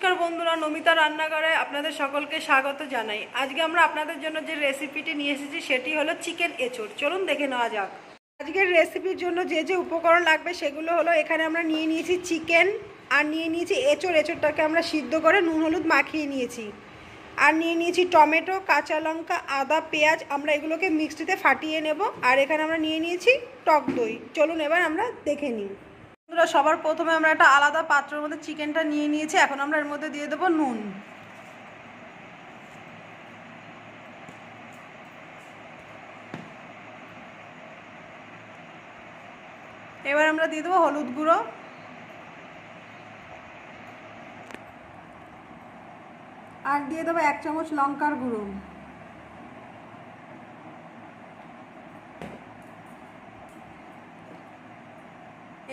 নমস্কার বন্ধুরা, নমিতা রান্নাঘরে আপনাদের সকলকে স্বাগত জানাই। আজকে আমরা আপনাদের জন্য যে রেসিপিটি নিয়ে এসেছি সেটি হলো চিকেন এঁচোড়। চলুন দেখে নেওয়া যাক। আজকের রেসিপির জন্য যে যে উপকরণ লাগবে সেগুলো হলো, এখানে আমরা নিয়ে নিয়েছি চিকেন, আর নিয়ে নিয়েছি এঁচোড়। এঁচোড়টাকে আমরা সিদ্ধ করে নুন হলুদ মাখিয়ে নিয়েছি। আর নিয়ে নিয়েছি টমেটো, কাঁচা লঙ্কা, আদা, পেঁয়াজ। আমরা এগুলোকে মিক্সিতে ফাটিয়ে নেব। আর এখানে আমরা নিয়ে নিয়েছি টক দই। চলুন এবার আমরা দেখে নিই। সবার প্রথমে আমরা একটা আলাদা পাত্রের মধ্যে চিকেনটা নিয়ে নিয়েছি। এখন আমরা এর মধ্যে দিয়ে দেবো নুন। এবার আমরা দিয়ে দেবো হলুদ গুঁড়ো, আর দিয়ে দেবো 1 চামচ লঙ্কার গুঁড়ো।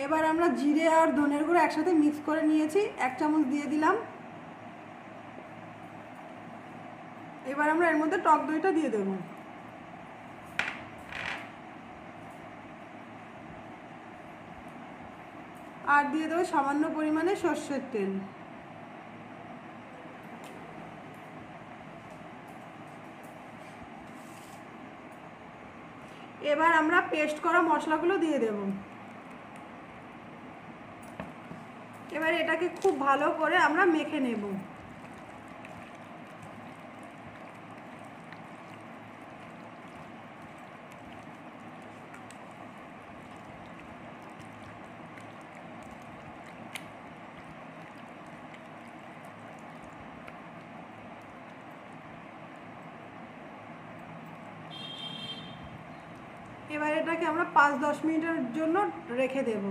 এবার আমরা জিরে আর ধনের গুঁড়ো একসাথে মিক্স করে নিয়েছি, 1 চামচ দিয়ে দিলাম। এবার আমরা এর মধ্যে টক দইটা দিয়ে দেব। আর দিয়ে দেবো সামান্য পরিমাণে সর্ষের তেল। এবার আমরা পেস্ট করা মশলাগুলো দিয়ে দেব। এবার এটাকে খুব ভালো করে আমরা মেখে নেব। এবার এটাকে আমরা 5-10 মিনিটের জন্য রেখে দেব।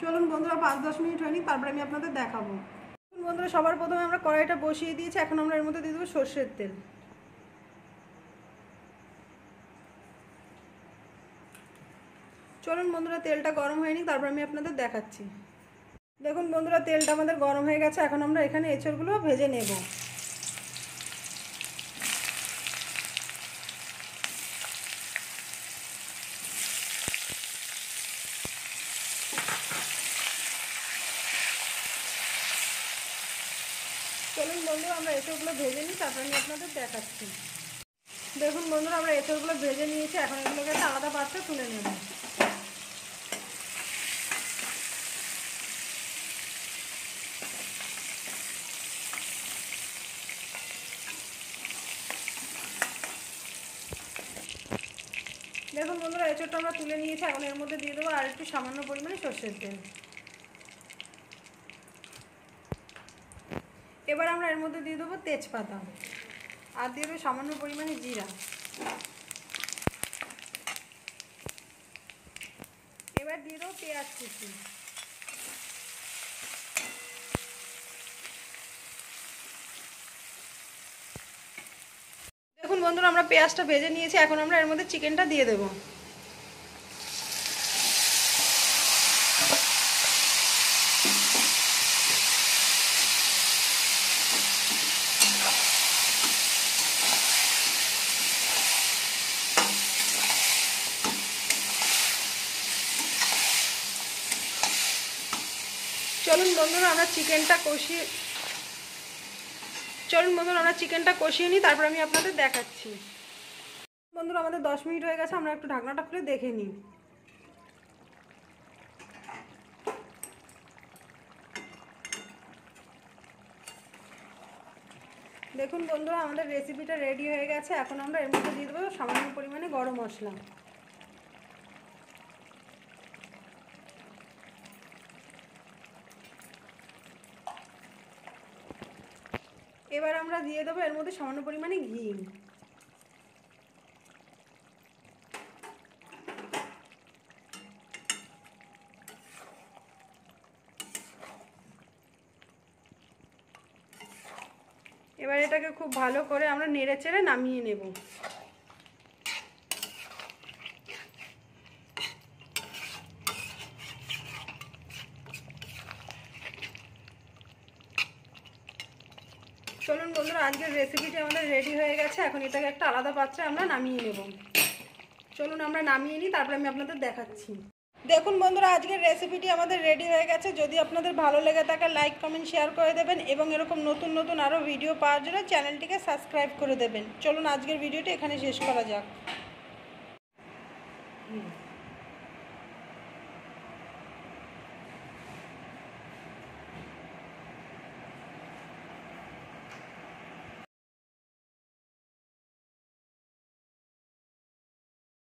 চলুন বন্ধুরা, 5-10 মিনিট হয়নি, তারপরে আমি আপনাদের দেখাবো। বন্ধুরা, সবার প্রথমে আমরা কড়াইটা বসিয়ে দিয়েছি। এখন আমরা এর মধ্যে দিয়ে দেবো সর্ষের তেল। চলুন বন্ধুরা, তেলটা গরম হয়নি, তারপর আমি আপনাদের দেখাচ্ছি। দেখুন বন্ধুরা, তেলটা আমাদের গরম হয়ে গেছে। এখন আমরা এখানে এঁচোড়গুলো ভেজে নেব। চলুন বন্ধুরা, আমরা এঁচোড়গুলো ভেজে নিই, তারপর আমি আপনাদের দেখাচ্ছি। দেখুন বন্ধুরা, আমরা এঁচোড়গুলো ভেজে নিয়েছি। এখন এগুলোকে একটা আলাদা পাত্রে তুলে নেব। দেখুন বন্ধুরা, এঁচোড়টা আমরা তুলে নিয়েছি। এখন এর মধ্যে দিয়ে দেবো আর একটু সামান্য পরিমাণে সর্ষের তেল। এবার আমরা এর মধ্যে দিয়ে দেবো তেজপাতা, আর দিয়ে দেবো সামান্য পরিমাণে জিরা। এবার দিয়ে দেবো পেঁয়াজ কুচি। দেখুন বন্ধুরা, আমরা পেঁয়াজটা ভেজে নিয়েছি। এখন আমরা এর মধ্যে চিকেনটা দিয়ে দেবো। চলুন বন্ধুরা, আমরা চিকেনটা কষিয়ে নিই, তারপর আমি আপনাদের দেখাচ্ছি। বন্ধুরা, আমাদের 10 মিনিট হয়ে গেছে। আমরা একটু ঢাকনাটা খুলে দেখে নিই। দেখুন বন্ধুরা, আমাদের রেসিপিটা রেডি হয়ে গেছে। এখন আমরা এর মধ্যে দিয়ে দেবো সামান্য পরিমাণে গরম মশলা। এবার আমরা দিয়ে দেবো এর মধ্যে সামান্য পরিমাণে ঘি। এবার এটাকে খুব ভালো করে আমরা নেড়ে চেড়ে নামিয়ে নেব। চলুন বন্ধুরা, আজকের রেসিপিটি আমাদের রেডি হয়ে গেছে। এখন এটাকে একটা আলাদা পাত্রে আমরা নামিয়ে নেব। চলুন আমরা নামিয়ে নিই, তারপরে আমি আপনাদের দেখাচ্ছি। দেখুন বন্ধুরা, আজকের রেসিপিটি আমাদের রেডি হয়ে গেছে। যদি আপনাদের ভালো লেগে থাকে লাইক কমেন্ট শেয়ার করে দেবেন এবং এরকম নতুন নতুন আরও ভিডিও পাওয়ার জন্য চ্যানেলটিকে সাবস্ক্রাইব করে দেবেন। চলুন আজকের ভিডিওটি এখানে শেষ করা যাক।